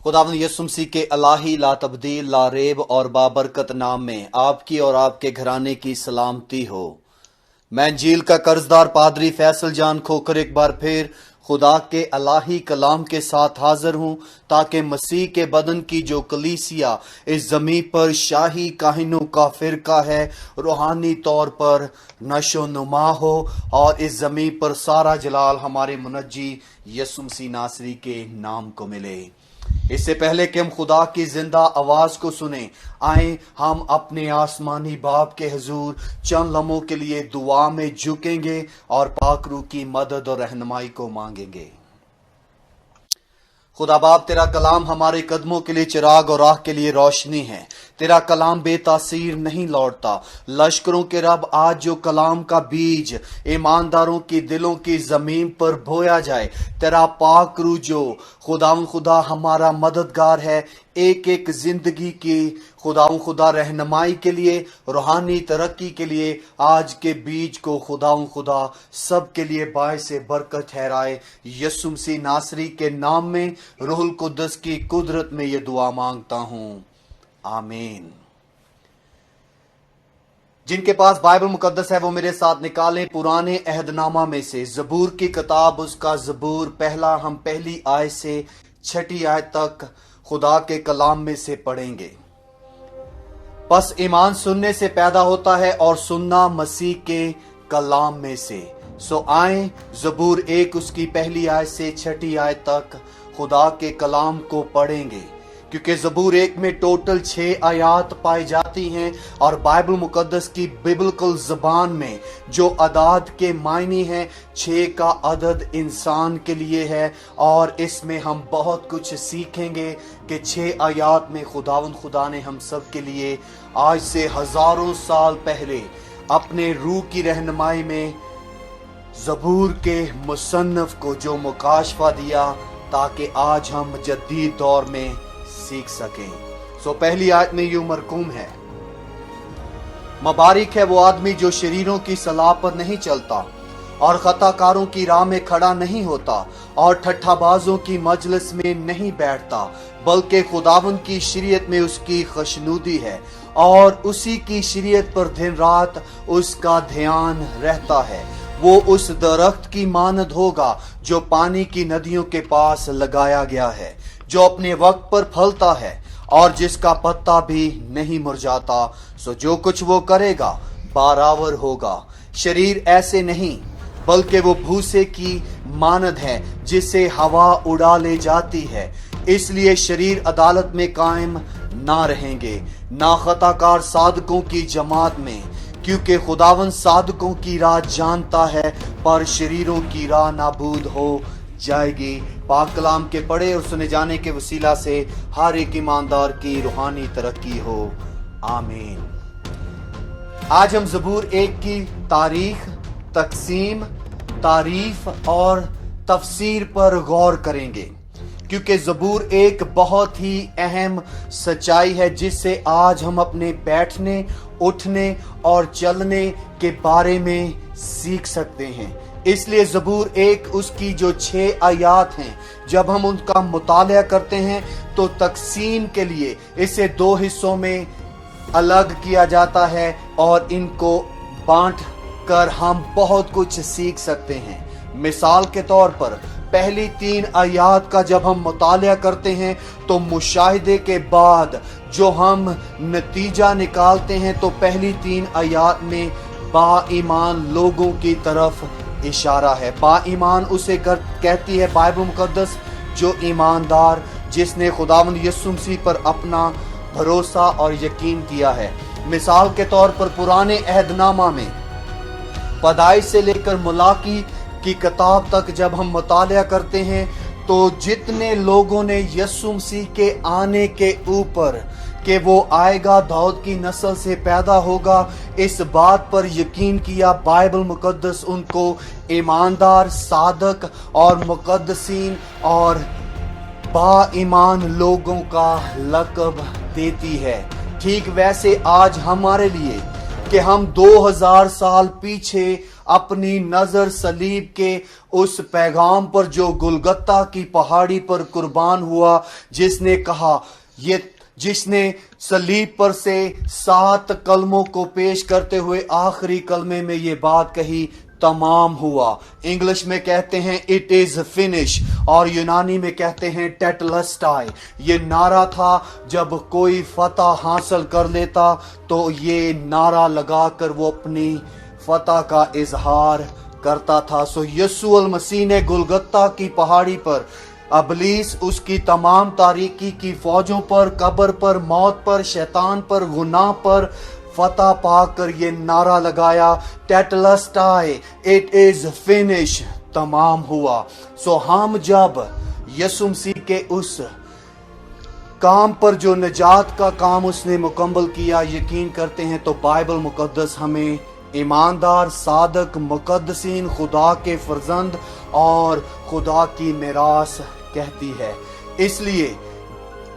खुदावंद यीशु मसीह के अलाही ला तब्दील ला रेब और बाबरकत नाम में आपकी और आपके घराने की सलामती हो। मैं इंजील का कर्जदार पादरी फैसल जान खोकर एक बार फिर खुदा के अलाही कलाम के साथ हाजिर हूँ, ताकि मसीह के बदन की जो कलीसिया इस ज़मीं पर शाही काहिनों का फिरका है, रूहानी तौर पर नशो नुमा हो और इस ज़मीं पर सारा जलाल हमारे मुनज्जी यीशु मसीह नासरी के नाम को मिले। इससे पहले कि हम खुदा की जिंदा आवाज को सुने, आए हम अपने आसमानी बाप के हुजूर चंद लम्हों के लिए दुआ में झुकेंगे और पाक रूह की मदद और रहनुमाई को मांगेंगे। खुदा बाप, तेरा कलाम हमारे कदमों के लिए चिराग और राह के लिए रोशनी है। तेरा कलाम बेतासीर नहीं लौटता। लश्करों के रब, आज जो कलाम का बीज ईमानदारों की दिलों की जमीन पर बोया जाए, तेरा पाक रूह जो खुदा हमारा मददगार है, एक एक जिंदगी की खुदा रहनुमाई के लिए, रूहानी तरक्की के लिए आज के बीज को खुदा सब के लिए बायस बरकत ठहराए। यीशु मसीह नासरी के नाम में रूहुल कुद्दस की कुदरत में ये दुआ मांगता हूँ, आमीन। जिनके पास बाइबल मुकद्दस है वो मेरे साथ निकालें पुराने अहदनामा में से जबूर की किताब, उसका जबूर पहला, हम पहली आयत से छठी आयत तक खुदा के कलाम में से पढ़ेंगे। बस ईमान सुनने से पैदा होता है और सुनना मसीह के कलाम में से। सो आए जबूर 1 उसकी पहली आयत से छठी आयत तक खुदा के कलाम को पढ़ेंगे, क्योंकि जबूर 1 में टोटल 6 आयात पाई जाती हैं और बाइबल मुकद्दस की बिब्लिकल ज़बान में जो अदाद के मायने हैं, 6 का अदद इंसान के लिए है। और इसमें हम बहुत कुछ सीखेंगे कि 6 आयात में खुदा ने हम सब के लिए आज से हजारों साल पहले अपने रूह की रहनुमाई में जबूर के मुसन्नफ को जो मुकाशफा दिया, ताकि आज हम जदीद दौर में सीख सकें। सो पहली आयत में यूं मरकूम है, मुबारक है वो आदमी जो शरीरों की सलाह पर नहीं चलता और खताकारों की राह में खड़ा नहीं होता और ठट्ठाबाजों की मजलिस में नहीं बैठता, बल्कि खुदावंद की शरीयत में उसकी खुशनुदी है और उसी की शरीयत पर दिन रात उसका ध्यान रहता है। वो उस दरख्त की मानद होगा जो पानी की नदियों के पास लगाया गया है, जो अपने वक्त पर फलता है और जिसका पत्ता भी नहीं मुरझाता। सो जो कुछ वो करेगा बराबर होगा। शरीर ऐसे नहीं, बल्कि वो भूसे की मानद है जिसे हवा उड़ा ले जाती है। इसलिए शरीर अदालत में कायम ना रहेंगे, ना खताकार सादकों की जमात में, क्योंकि खुदावन सादकों की राह जानता है, पर शरीरों की राह नाबूद हो जाएगी। पाक कलाम के पढ़े और सुने जाने के वसीला से हर एक ईमानदार की रूहानी तरक्की हो, आमीन। आज हम जबूर 1 की तारीख, तकसीम, तारीफ और तफसीर पर गौर करेंगे, क्योंकि जबूर 1 बहुत ही अहम सच्चाई है जिससे आज हम अपने बैठने, उठने और चलने के बारे में सीख सकते हैं। इसलिए जबूर 1 उसकी जो 6 आयात हैं, जब हम उनका मुतालिया करते हैं तो तकसीम के लिए इसे 2 हिस्सों में अलग किया जाता है और इनको बांट कर हम बहुत कुछ सीख सकते हैं। मिसाल के तौर पर पहली 3 आयात का जब हम मुतालिया करते हैं तो मुशाहिदे के बाद जो हम नतीजा निकालते हैं, तो पहली 3 आयात में बाईमान लोगों की तरफ इशारा है। बाईमान उसे कहती है बाइबल मुकद्दस जो ईमानदार, जिसने खुदावंद यीशु मसीह पर अपना भरोसा और यकीन किया है। मिसाल के तौर पर पुराने अहदनामा में पैदाइश से लेकर मुलाकी की किताब तक जब हम मुतालिया करते हैं तो जितने लोगों ने यीशु मसीह के आने के ऊपर कि वो आएगा, दाऊद की नस्ल से पैदा होगा, इस बात पर यकीन किया, बाइबल मुकद्दस उनको ईमानदार, सादक और मुकद्दसीन और बाईमान लोगों का लक़ब देती है। ठीक वैसे आज हमारे लिए कि हम 2000 साल पीछे अपनी नजर सलीब के उस पैगाम पर जो गुलगत्ता की पहाड़ी पर कुर्बान हुआ, जिसने सलीब पर से 7 कलमों को पेश करते हुए आखिरी कलमे में ये बात कही, तमाम हुआ। इंग्लिश में कहते हैं इट इज फिनिश, और यूनानी में कहते हैं टेटलस्टाई। ये नारा था, जब कोई फतह हासिल कर लेता तो ये नारा लगाकर वो अपनी फतह का इजहार करता था। सो यीशु मसीह ने गुलगत्ता की पहाड़ी पर अबलीस, उसकी तमाम तारीकी की फौजों पर, कब्र पर, मौत पर, शैतान पर, गुनाह पर फतह पाकर ये नारा लगाया, टेटलस्टाई, इट इज फिनिश, तमाम हुआ। सो हम जब यीशु मसीह के उस काम पर, जो निजात का काम उसने मुकम्मल किया, यकीन करते हैं, तो बाइबल मुकद्दस हमें ईमानदार, सादक, मुकद्दसीन, खुदा के फर्जंद और खुदा की मिरास कहती है। इसलिए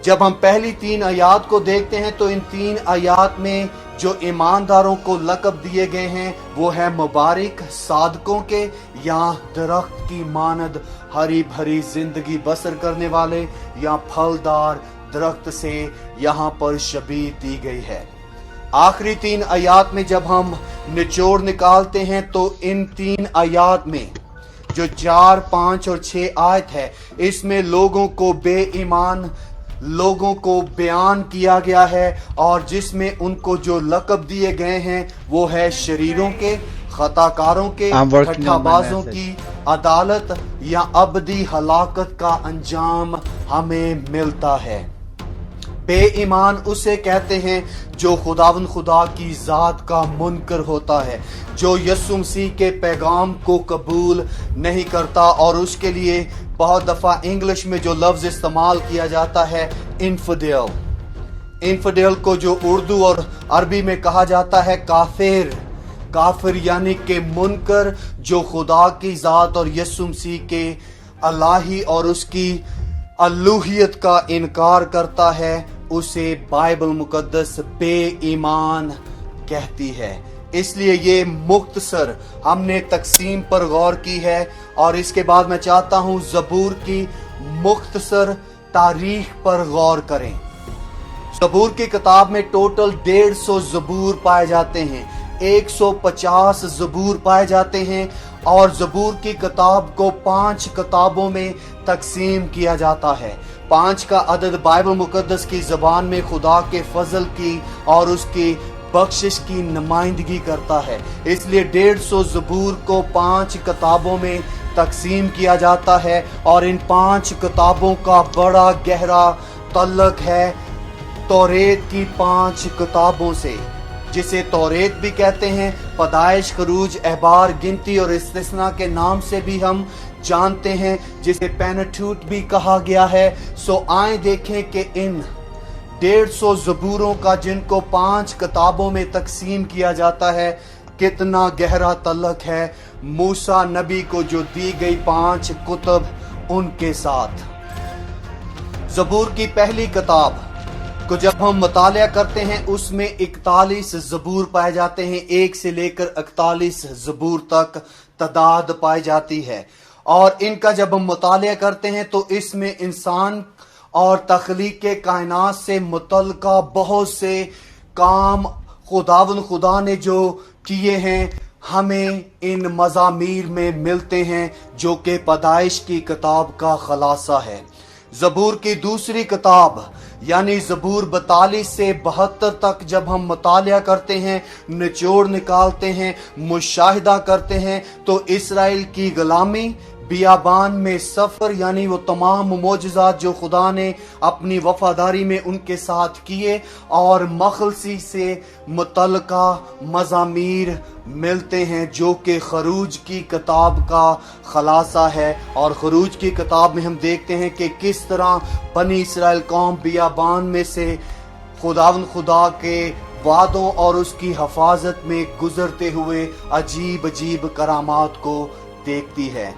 जब हम पहली 3 आयात को देखते हैं तो इन 3 आयात में जो ईमानदारों को लक़ब दिए गए हैं वो है मुबारक, सादकों के, या दरख्त की मानद हरी भरी जिंदगी बसर करने वाले, या फलदार दरख्त से यहाँ पर शबीह दी गई है। आखिरी 3 आयात में जब हम निचोड़ निकालते हैं तो इन 3 आयात में जो 4, 5 और 6 आयत है, इसमें लोगों को बेईमान लोगों को बयान किया गया है, और जिसमें उनको जो लक़ब दिए गए हैं वो है शरीरों के, खताकारों के, ठट्ठाबाजों की अदालत या अबदी हलाकत का अंजाम हमें मिलता है। बेईमान उसे कहते हैं जो खुदावंद खुदा की ज़ात का मुनकर होता है, जो यीशु मसीह के पैगाम को कबूल नहीं करता, और उसके लिए बहुत दफ़ा इंग्लिश में जो लफ्ज़ इस्तेमाल किया जाता है इन्फिडेल, इन्फिडेल को जो उर्दू और अरबी में कहा जाता है काफिर, काफिर यानी कि मुनकर, जो खुदा की ज़ात और यीशु मसीह के अल्लाही और उसकी अल्लूहियत का इनकार करता है, उसे बाइबल मुकद्दस बेईमान कहती है। इसलिए ये मुख्तसर हमने तकसीम पर गौर की है, और इसके बाद मैं चाहता हूँ ज़बूर की मुख्तसर तारीख पर गौर करें। ज़बूर की किताब में टोटल 150 ज़बूर पाए जाते हैं, 150 ज़बूर पाए जाते हैं, और ज़बूर की किताब को 5 किताबों में तकसीम किया जाता है। 5 का अदद बाइबल मुकद्दस की ज़बान में खुदा के फजल की और उसकी बख्शिश की नुमाइंदगी करता है। इसलिए 150 ज़बूर को 5 किताबों में तकसीम किया जाता है, और इन 5 किताबों का बड़ा गहरा तल्लुक है तौरेत की 5 किताबों से, जिसे तौरेत भी कहते हैं, पैदाइश, खरूज, एहबार, गिनती और इस्तिस्ना के नाम से भी हम जानते हैं, जिसे पेनेटूट भी कहा गया है। सो आए देखें कि इन 150 ज़बूरों का, जिनको 5 किताबों में तकसीम किया जाता है, कितना गहरा तल्लुक है मूसा नबी को जो दी गई 5 कुतुब उनके साथ। ज़बूर की पहली किताब को जब हम मुतालिया करते हैं उसमें 41 ज़बूर पाए जाते हैं, 1 से लेकर 41 ज़बूर तक तादाद पाई जाती है। और इनका जब हम मुतालिया करते हैं तो इसमें इंसान और तख्लीक कायनात से मुतल्लिका बहुत से काम खुदावंद खुदा ने जो किए हैं हमें इन मज़ामीर में मिलते हैं, जो कि पैदाइश की किताब का खुलासा है। ज़बूर की दूसरी किताब यानी ज़बूर 42 से 72 तक जब हम मुतालिया करते हैं, निचोड़ निकालते हैं, मुशाहिदा करते हैं, तो इसराइल की गुलामी, बियाबान में सफ़र, यानी वो तमाम मोजज़ात जो खुदा ने अपनी वफादारी में उनके साथ किए, और मखलसी से मुतल्लिका मज़ामीर मिलते हैं, जो कि खरूज की किताब का खुलासा है। और खरूज की किताब में हम देखते हैं कि किस तरह बनी इसराइल कौम बियाबान में से खुदावंद खुदा के वादों और उसकी हिफाजत में गुजरते हुए अजीब अजीब करामात को देखती है।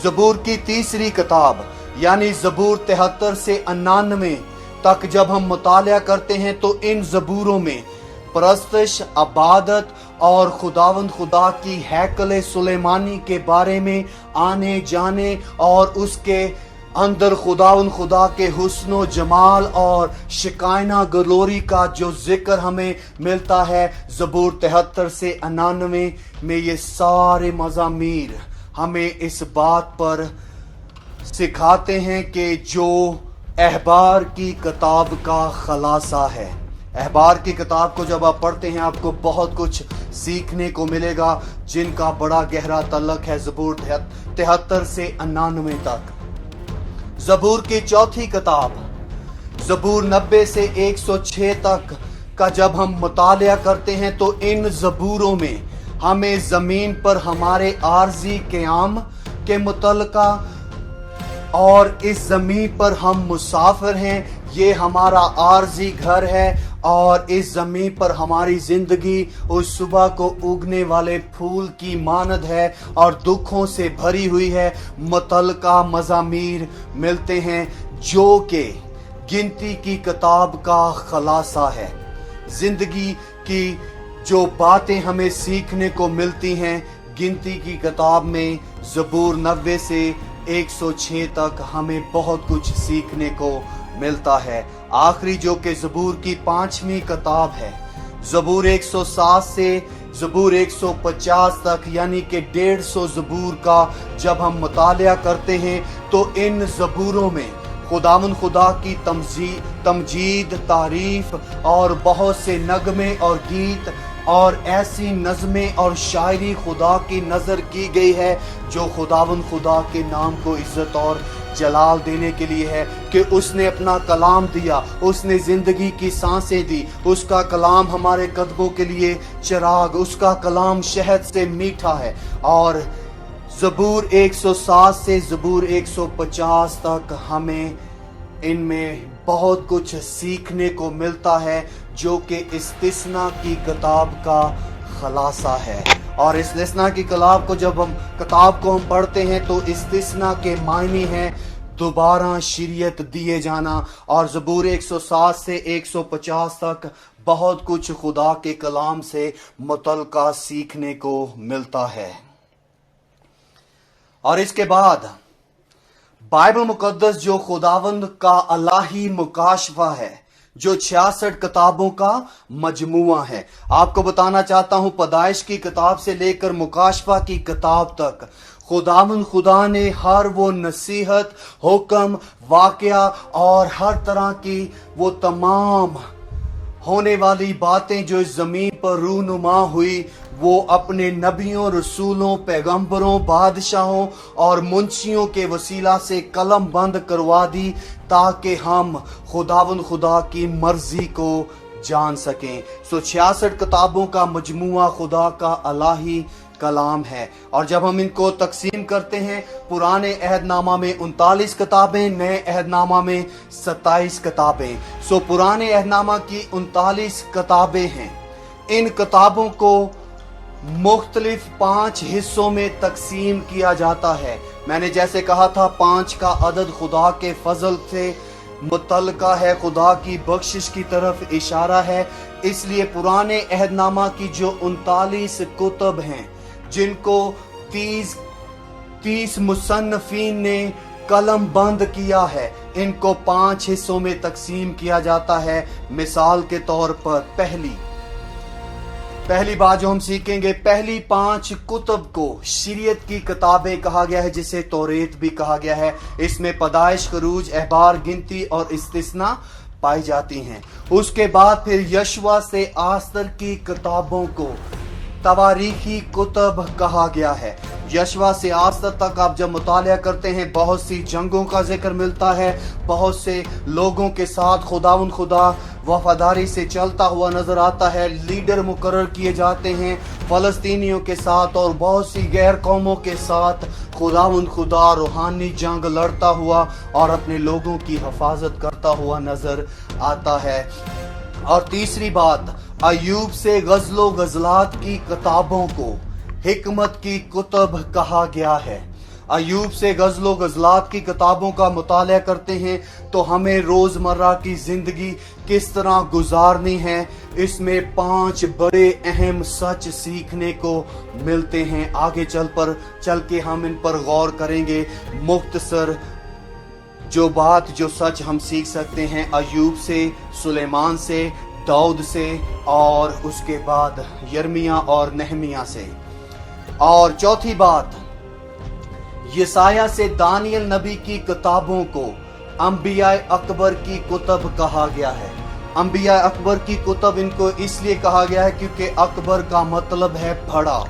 ज़बूर की तीसरी किताब यानी ज़बूर 73 से 99 तक जब हम मुतालिया करते हैं तो इन ज़बूरों में परस्तश, अबादत और खुदावंद खुदा की हैकल सुलेमानी के बारे में आने जाने और उसके अंदर खुदावंद खुदा के हुस्नो जमाल और शिकायना गलोरी का जो जिक्र हमें मिलता है ज़बूर 73 से 99 में, ये सारे मज़ामीर हमें इस बात पर सिखाते हैं कि जो अहबार की किताब का खलासा है। अहबार की किताब को जब आप पढ़ते हैं आपको बहुत कुछ सीखने को मिलेगा, जिनका बड़ा गहरा तल्लक है ज़बूर 73 से 99 तक। ज़बूर की चौथी किताब ज़बूर 90 से 106 तक का जब हम मुतालिया करते हैं तो इन ज़बूरों में हमें ज़मीन पर हमारे आर्जी क़याम के मुतल्लिका और इस ज़मीन पर हम मुसाफिर हैं, ये हमारा आर्जी घर है और इस ज़मीन पर हमारी ज़िंदगी उस सुबह को उगने वाले फूल की मानद है और दुखों से भरी हुई है। मुतल्लिका मज़ामीर मिलते हैं जो कि गिनती की किताब का खलासा है। ज़िंदगी की जो बातें हमें सीखने को मिलती हैं गिनती की किताब में, ज़बूर 90 से 106 तक हमें बहुत कुछ सीखने को मिलता है। आखिरी जो कि ज़बूर की 5वीं किताब है, ज़बूर 107 से ज़बूर 150 तक, यानी कि 150 ज़बूर का जब हम मुतालिया करते हैं तो इन ज़बूरों में खुदावंद खुदा की तमजीद, तारीफ और बहुत से नगमे और गीत और ऐसी नज़में और शायरी खुदा की नज़र की गई है जो खुदावंद खुदा के नाम को इज़्ज़त और जलाल देने के लिए है कि उसने अपना कलाम दिया, उसने ज़िंदगी की सांसें दी, उसका कलाम हमारे कदमों के लिए चिराग, उसका कलाम शहद से मीठा है। और ज़बूर 107 से ज़बूर 150 तक हमें इनमें बहुत कुछ सीखने को मिलता है जो कि इस्तिस्ना की किताब का खलासा है। और इस्तिस्ना की किताब को जब हम पढ़ते हैं तो इस्तिस्ना के मायने हैं दोबारा शरीयत दिए जाना। और ज़बूर 107 से 150 तक बहुत कुछ खुदा के कलाम से मुतल्लिका सीखने को मिलता है। और इसके बाद बाइबल मुकद्दस जो खुदावंद का अलाही मुकाशफा है, जो 66 किताबों का मजमुआ है। आपको बताना चाहता हूं पैदाइश की किताब से लेकर मुकाशफा की किताब तक खुदावंद खुदा ने हर वो नसीहत, हुक्म, वाकया और हर तरह की वो तमाम होने वाली बातें जो इस जमीन पर रूनुमा हुई, वो अपने नबियों, रसूलों, पैगंबरों, बादशाहों और मुंशियों के वसीला से कलम बंद करवा दी ताकि हम खुदावंद खुदा की मर्जी को जान सकें। 66 किताबों का मजमुआ खुदा का अलाही कलाम है। और जब हम इनको तकसीम करते हैं, पुराने अहदनामा में 39 किताबें, नए अहदनामा में 27 किताबें। पुराने अहदनामा की 39 किताबें हैं। इन किताबों को मुख्तलिफ 5 हिस्सों में तकसीम किया जाता है। मैंने जैसे कहा था 5 का अदद खुदा के फजल से मुतल्लिका है, खुदा की बख्शिश की तरफ इशारा है। इसलिए पुराने अहदनामा की जो 39 कुतुब हैं जिनको 30 मुसन्नफीन ने कलम बंद किया है, इनको 5 हिस्सों में तकसीम किया जाता है। मिसाल के तौर पर पहली बात जो हम सीखेंगे, पहली 5 कुतुब को शरीयत की किताबें कहा गया है, जिसे तौरेत भी कहा गया है। इसमें पैदाइश, खरूज, अहबार, गिनती और इस्तिस्ना पाई जाती हैं। उसके बाद फिर यशवा से आस्तर की किताबों को तवारीखी कुतुब कहा गया है। यशवा से आस्तर तक आप जब मुतालिया करते हैं, बहुत सी जंगों का जिक्र मिलता है, बहुत से लोगों के साथ खुदावंद खुदा वफादारी से चलता हुआ नजर आता है। लीडर मुकर्रर किए जाते हैं फलस्तीनियों के साथ और बहुत सी गैर कौमों के साथ खुदावंद खुदा रूहानी जंग लड़ता हुआ और अपने लोगों की हिफाजत करता हुआ नजर आता है। और तीसरी बात, अयूब से गज़लो गज़लात की किताबों को हिकमत की कुतुब कहा गया है। अयूब से गज़लो गज़लात की किताबों का मुताला करते हैं तो हमें रोज़मर्रा की ज़िंदगी किस तरह गुजारनी है, इसमें 5 बड़े अहम सच सीखने को मिलते हैं। आगे चल के हम इन पर गौर करेंगे। मुख्तसर जो सच हम सीख सकते हैं अयूब से, सुलेमान से, दाऊद से और उसके बाद यर्मिया और नहमिया से। और चौथी बात, यसाया से दानियल नबी की किताबों को अंबिया अकबर की कुतब कहा गया है। अंबिया अकबर की कुतब इनको इसलिए कहा गया है क्योंकि अकबर का मतलब है बड़ा।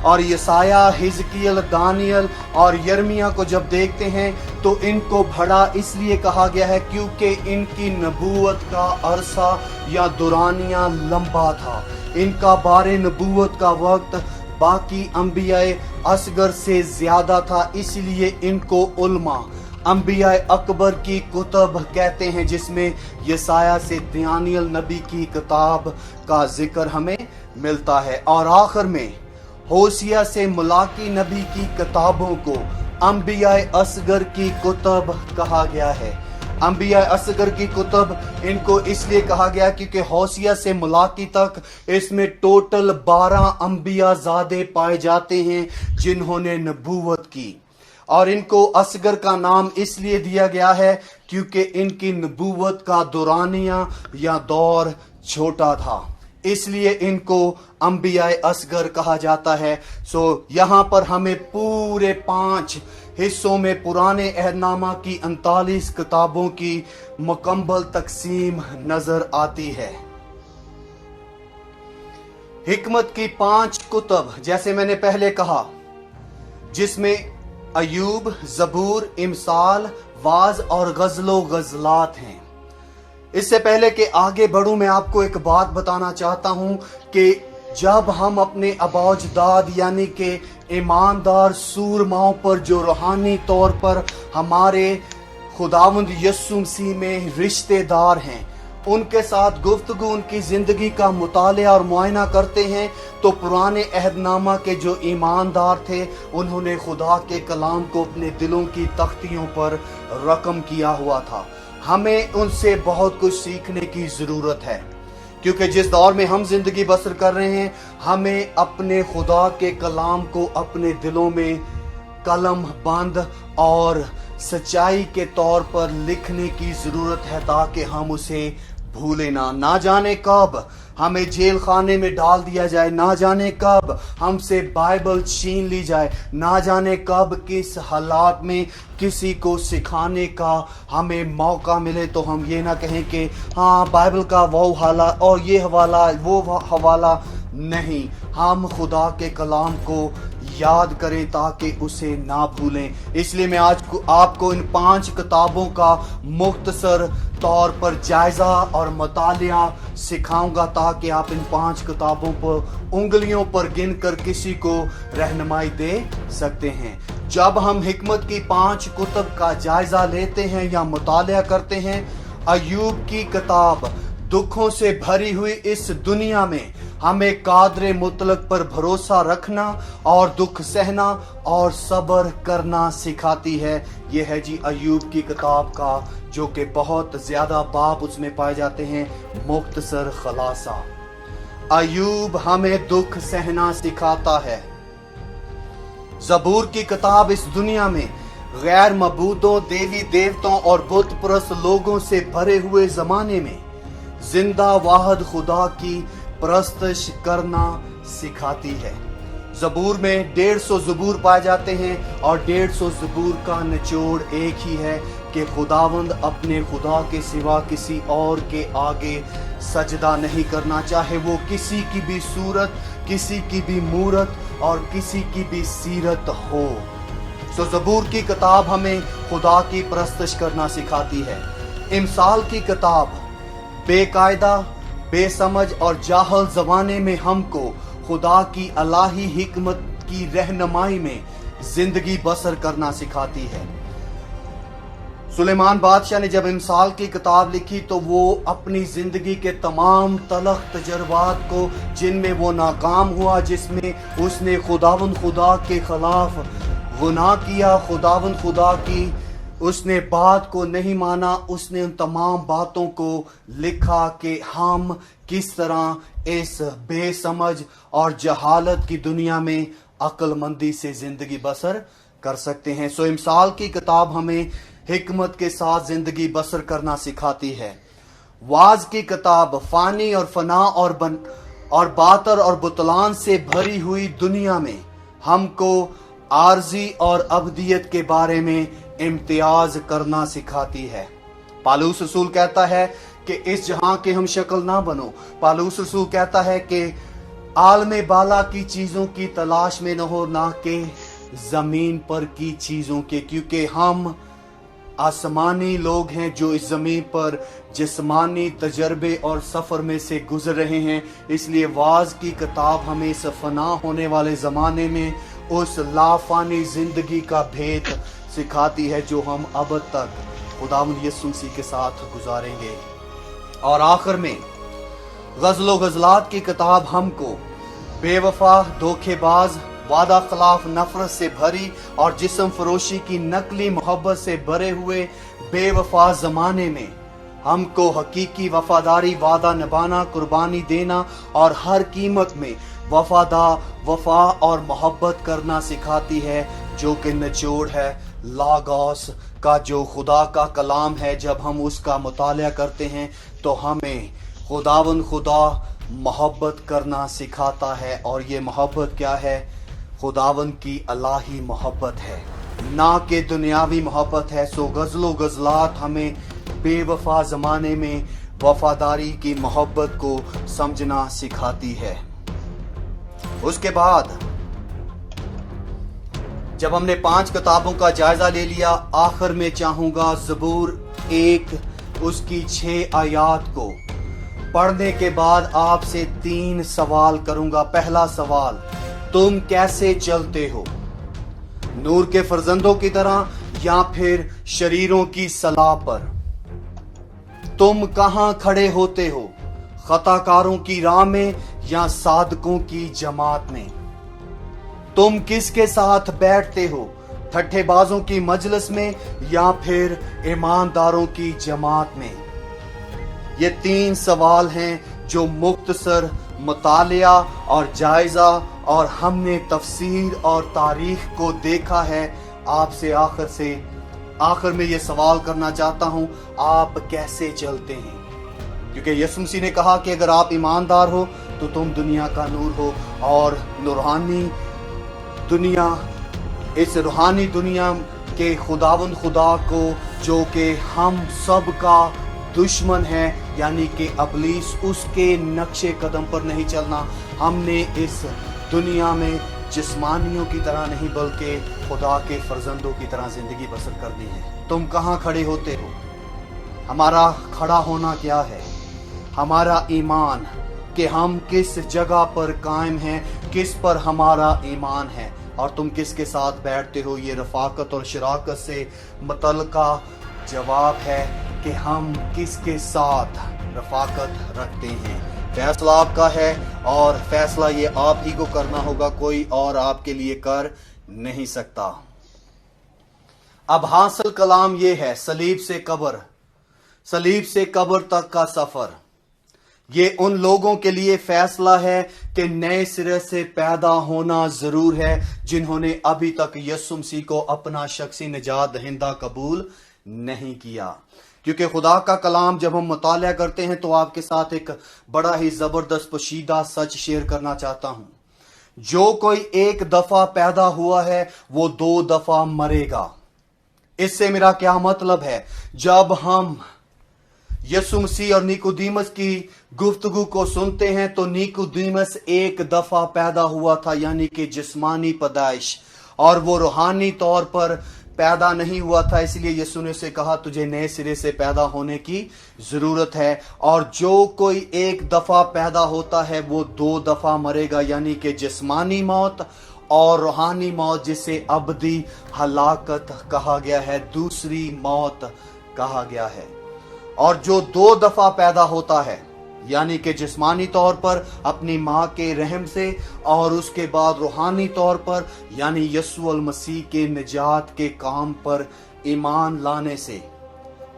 और यसाया, हिजकियल, दानियल और यर्मिया को जब देखते हैं तो इनको बड़ा इसलिए कहा गया है क्योंकि इनकी नबूवत का अरसा या दुरानिया लंबा था। इनका बारे नबूवत का वक्त बाकी अंबिया असगर से ज्यादा था, इसलिए इनको उलमा अंबिया अकबर की कुतब कहते हैं, जिसमें यसाया से दानियल नबी की किताब का जिक्र हमें मिलता है। और आखिर में होशिया से मुलाकी नबी की किताबों को अंबिया असगर की कुतब कहा गया है। अंबिया असगर की कुतब इनको इसलिए कहा गया क्योंकि होशिया से मुलाकी तक इसमें टोटल 12 अंबिया ज़ादे पाए जाते हैं जिन्होंने नबूवत की। और इनको असगर का नाम इसलिए दिया गया है क्योंकि इनकी नबूवत का दुरानिया या दौर छोटा था, इसलिए इनको अंबिया असगर कहा जाता है। यहाँ पर हमें पूरे 5 हिस्सों में पुराने अहदनामा की 39 किताबों की मुकम्मल तकसीम नजर आती है। हिकमत की 5 कुतब, जैसे मैंने पहले कहा, जिसमें अयूब, जबूर, इमसाल, वाज और गज़लो गज़लात हैं। इससे पहले कि आगे बढ़ूं, मैं आपको एक बात बताना चाहता हूं कि जब हम अपने अबाजदाद यानी कि ईमानदार सूरमाओं पर जो रूहानी तौर पर हमारे खुदावंद यीशु मसीह में रिश्तेदार हैं, उनके साथ गुफ्तगू, उनकी ज़िंदगी का मुताला और मुआयना करते हैं, तो पुराने अहदनामा के जो ईमानदार थे उन्होंने खुदा के कलाम को अपने दिलों की तख्तियों पर रकम किया हुआ था। हमें उनसे बहुत कुछ सीखने की ज़रूरत है क्योंकि जिस दौर में हम जिंदगी बसर कर रहे हैं, हमें अपने खुदा के कलाम को अपने दिलों में कलम बंद और सच्चाई के तौर पर लिखने की ज़रूरत है ताकि हम उसे भूले ना जाने कब हमें जेल खाने में डाल दिया जाए, ना जाने कब हमसे बाइबल छीन ली जाए, ना जाने कब किस हालात में किसी को सिखाने का हमें मौका मिले तो हम ये ना कहें कि हाँ बाइबल का वो हवाला और ये हवाला वो हवाला नहीं। हम खुदा के कलाम को याद करें ताकि उसे ना भूलें। इसलिए मैं आज आपको इन 5 किताबों का मुख्तसर तौर पर जायज़ा और मुतालिया सिखाऊंगा ताकि आप इन 5 किताबों पर उंगलियों पर गिनकर किसी को रहनुमाई दे सकते हैं। जब हम हिकमत की 5 कुतब का जायज़ा लेते हैं या मुतालिया करते हैं, अयूब की किताब दुखों से भरी हुई इस दुनिया में हमें कादरे मुतलक पर भरोसा रखना और दुख सहना और सब्र करना सिखाती है। यह है जी अयूब की किताब का, जो कि बहुत ज्यादा बाब उसमें पाए जाते हैं, मुख्तसर खलासा। अयूब हमें दुख सहना सिखाता है। जबूर की किताब इस दुनिया में गैर मबूदों, देवी देवताओं और बुत परस्त लोगों से भरे हुए जमाने में जिंदा वाहिद खुदा की परस्तश करना सिखाती है। जबूर में 150 जबूर पाए जाते हैं और 150 जबूर का निचोड़ एक ही है कि खुदावंद अपने खुदा के सिवा किसी और के आगे सजदा नहीं करना, चाहे वो किसी की भी सूरत, किसी की भी मूरत और किसी की भी सीरत हो। जबूर की किताब हमें खुदा की परस्तश करना सिखाती है। इमसाल की किताब बेकायदा, बेसमझ और जाहल ज़माने में हमको खुदा की अलाही हिकमत की रहनुमाई में जिंदगी बसर करना सिखाती है। सुलेमान बादशाह ने जब इमसाल की किताब लिखी तो वो अपनी जिंदगी के तमाम तलख तजर्बात को, जिनमें वो नाकाम हुआ, जिसमें उसने खुदा के खिलाफ गुनाह किया, खुदावंद खुदा की उसने बात को नहीं माना। उसने उन तमाम बातों को लिखा कि हम किस तरह इस बेसमझ और जहालत की दुनिया में अक्लमंदी से जिंदगी बसर कर सकते हैं। सो इमसाल की किताब हमें हिकमत के साथ जिंदगी बसर करना सिखाती है। वाज की किताब फानी और फना और बातर और बुतलान से भरी हुई दुनिया में हमको आरजी और अबदियत के बारे में इम्तियाज करना सिखाती है। पालूस रसूल कहता है कि इस जहां के हम शक्ल ना बनो। पालूस रसूल कहता है कि आलमे बाला की चीजों की तलाश में न हो, ना कि जमीन पर की चीजों के, क्योंकि हम आसमानी लोग हैं जो इस जमीन पर जिस्मानी तजर्बे और सफर में से गुजर रहे हैं। इसलिए वाज की किताब हमें इस फना होने वाले जमाने में उस लाफानी जिंदगी का भेद सिखाती है जो हम अब तक खुदावंद यीशु मसीह के साथ गुजारेंगे। और आखिर में गज़लो गज़लात की किताब हमको बेवफा, धोखेबाज, वादा खिलाफ, नफरत से भरी और जिस्म फरोशी की नकली मोहब्बत से भरे हुए बेवफा जमाने में हमको हकीकी वफादारी, वादा निभाना, कुर्बानी देना और हर कीमत में वफा और मोहब्बत करना सिखाती है, जो कि निचोड़ है लागोस का, जो खुदा का कलाम है। जब हम उसका मुताला करते हैं तो हमें खुदावंद खुदा मोहब्बत करना सिखाता है। और ये मोहब्बत क्या है? खुदावंद की अलाही मोहब्बत है, ना कि दुनियावी मोहब्बत है। सो गज़लो गज़लात हमें बेवफा ज़माने में वफादारी की मोहब्बत को समझना सिखाती है। उसके बाद जब हमने 5 किताबों का जायजा ले लिया, आखिर में चाहूंगा ज़बूर 1 उसकी 6 आयात को पढ़ने के बाद आपसे 3 सवाल करूंगा। पहला सवाल, तुम कैसे चलते हो? नूर के फर्जंदों की तरह या फिर शरीरों की सलाह पर? तुम कहां खड़े होते हो? खताकारों की राह में या सादकों की जमात में? तुम किसके साथ बैठते हो? ठट्ठेबाजों की मजलिस में या फिर ईमानदारों की जमात में? ये 3 सवाल हैं जो मुख्तसर मुतालिया और जायजा और हमने तफसीर और तारीख को देखा है। आपसे आखिर में ये सवाल करना चाहता हूं, आप कैसे चलते हैं? क्योंकि यीशु मसीह ने कहा कि अगर आप ईमानदार हो तो तुम दुनिया का नूर हो। और नूरानी दुनिया, इस रूहानी दुनिया के खुदावंद खुदा को, जो कि हम सब का दुश्मन है, यानी कि अबलीस, उसके नक्शे कदम पर नहीं चलना। हमने इस दुनिया में जिस्मानियों की तरह नहीं बल्कि खुदा के फर्जंदों की तरह जिंदगी बसर करनी है। तुम कहाँ खड़े होते हो? हमारा खड़ा होना क्या है? हमारा ईमान, कि हम किस जगह पर कायम हैं, किस पर हमारा ईमान है। और तुम किसके साथ बैठते हो? ये रफाकत और शराकत से मुतल्लिका जवाब है कि हम किसके साथ रफाकत रखते हैं। फैसला आपका है और फैसला ये आप ही को करना होगा, कोई और आपके लिए कर नहीं सकता। अब हासिल कलाम ये है, सलीब से कब्र तक का सफर। ये उन लोगों के लिए फैसला है कि नए सिरे से पैदा होना जरूर है, जिन्होंने अभी तक यीशु मसीह को अपना शख्सी निजात दहिंदा कबूल नहीं किया। क्योंकि खुदा का कलाम जब हम मुताला करते हैं तो आपके साथ एक बड़ा ही जबरदस्त पोशीदा सच शेयर करना चाहता हूं। जो कोई एक दफा पैदा हुआ है वो 2 दफा मरेगा। इससे मेरा क्या मतलब है? जब हम यीशु मसीह और निकोदेमस की गुफ्तगू को सुनते हैं तो निकोदेमस एक दफा पैदा हुआ था, यानी कि जिस्मानी पैदाइश, और वो रूहानी तौर पर पैदा नहीं हुआ था। इसलिए यीशु ने उसे कहा तुझे नए सिरे से पैदा होने की जरूरत है। और जो कोई एक दफा पैदा होता है वो 2 दफा मरेगा, यानी कि जिस्मानी मौत और रूहानी मौत, जिसे अबदी हलाकत कहा गया है, दूसरी मौत कहा गया है। और जो 2 दफा पैदा होता है यानी कि जिस्मानी तौर पर अपनी माँ के रहम से, और उसके बाद रूहानी तौर पर यानी यस्सु अल मसीह के निजात के काम पर ईमान लाने से।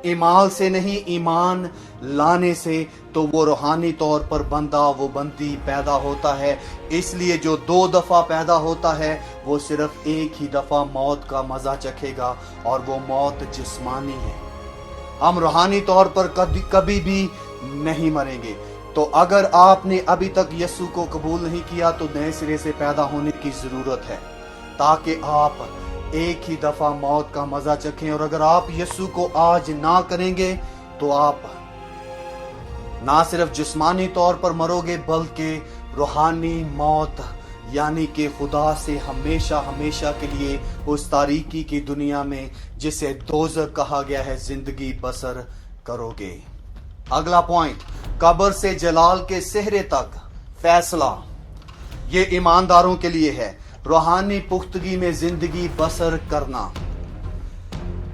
ईमान से नहीं, ईमान लाने से तो वो रूहानी तौर पर बंदा, वो बंदी पैदा होता है। इसलिए जो 2 दफा पैदा होता है वो सिर्फ एक ही दफा मौत का मजा चखेगा, और वो मौत जिस्मानी है। हम रूहानी तौर पर कभी भी नहीं मरेंगे। तो अगर आपने अभी तक यीशु को कबूल नहीं किया तो नए सिरे से पैदा होने की जरूरत है, ताकि आप एक ही दफा मौत का मजा चखें। और अगर आप यीशु को आज ना करेंगे तो आप ना सिर्फ जिस्मानी तौर पर मरोगे, बल्कि रूहानी मौत यानी कि खुदा से हमेशा हमेशा के लिए उस तारीकी की दुनिया में, जिसे दोज़ख कहा गया है, जिंदगी बसर करोगे। अगला पॉइंट, कब्र से जलाल के सेहरे तक फैसला। ये ईमानदारों के लिए है, रूहानी पुख्तगी में जिंदगी बसर करना।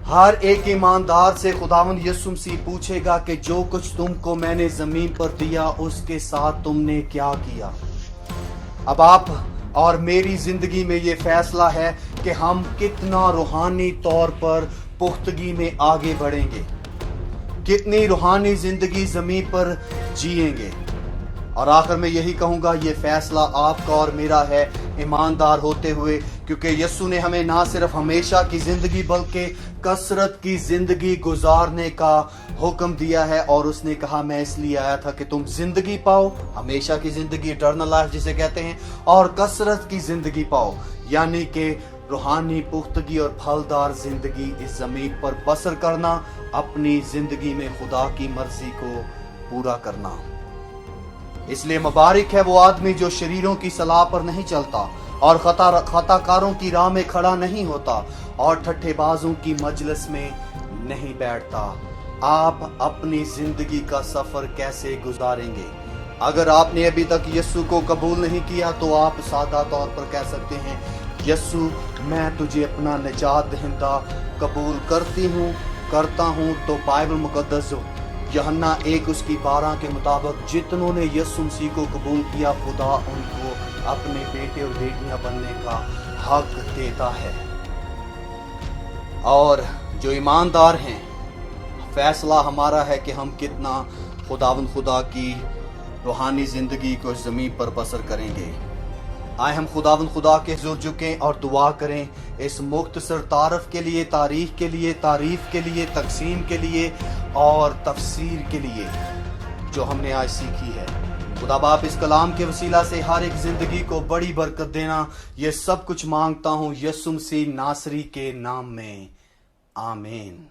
हर एक ईमानदार से खुदावंद यीशु मसीह पूछेगा कि जो कुछ तुमको मैंने जमीन पर दिया उसके साथ तुमने क्या किया। अब आप और मेरी जिंदगी में ये फैसला है कि हम कितना रूहानी तौर पर पुख्तगी में आगे बढ़ेंगे, कितनी रूहानी जिंदगी जमीन पर जिएंगे। और आखिर में यही कहूंगा, ये फैसला आपका और मेरा है ईमानदार होते हुए, क्योंकि यीशु ने हमें ना सिर्फ हमेशा की जिंदगी बल्कि कसरत की जिंदगी गुजारने का हुक्म दिया है। और उसने कहा, मैं इसलिए आया था कि तुम जिंदगी पाओ, हमेशा की जिंदगी, इटर्नल लाइफ जिसे कहते हैं, और कसरत की जिंदगी पाओ, यानी कि रूहानी पुख्तगी और फलदार जिंदगी इस जमीन पर बसर करना, अपनी जिंदगी में खुदा की मर्जी को पूरा करना। इसलिए मुबारक है वो आदमी जो शरीरों की सलाह पर नहीं चलता, और खताकारों की राह में खड़ा नहीं होता, और ठट्ठेबाजों की मजलिस में नहीं बैठता। आप अपनी जिंदगी का सफर कैसे गुजारेंगे? अगर आपने अभी तक यीशु को कबूल नहीं किया तो आप सादा तौर पर कह सकते हैं, यीशु मैं तुझे अपना निजात दहिंदा कबूल करता हूँ। तो बाइबल मुकद्दस यूहन्ना 1:12 के मुताबिक जितनों ने यीशु मसीह को कबूल किया, खुदा उनको अपने बेटे और बेटियां बनने का हक देता है। और जो ईमानदार हैं, फैसला हमारा है कि हम कितना खुदा की रूहानी जिंदगी को ज़मीन पर बसर करेंगे। आए हम खुदा के हुज़ूर झुकें और दुआ करें इस मुख्तसर तारफ के लिए, तारीख के लिए, तारीफ के लिए, तकसीम के लिए और तफसीर के लिए जो हमने आज सीखी है। खुदा बाप इस कलाम के वसीला से हर एक जिंदगी को बड़ी बरकत देना, ये सब कुछ मांगता हूँ यीशु मसीह नासरी के नाम में, आमीन।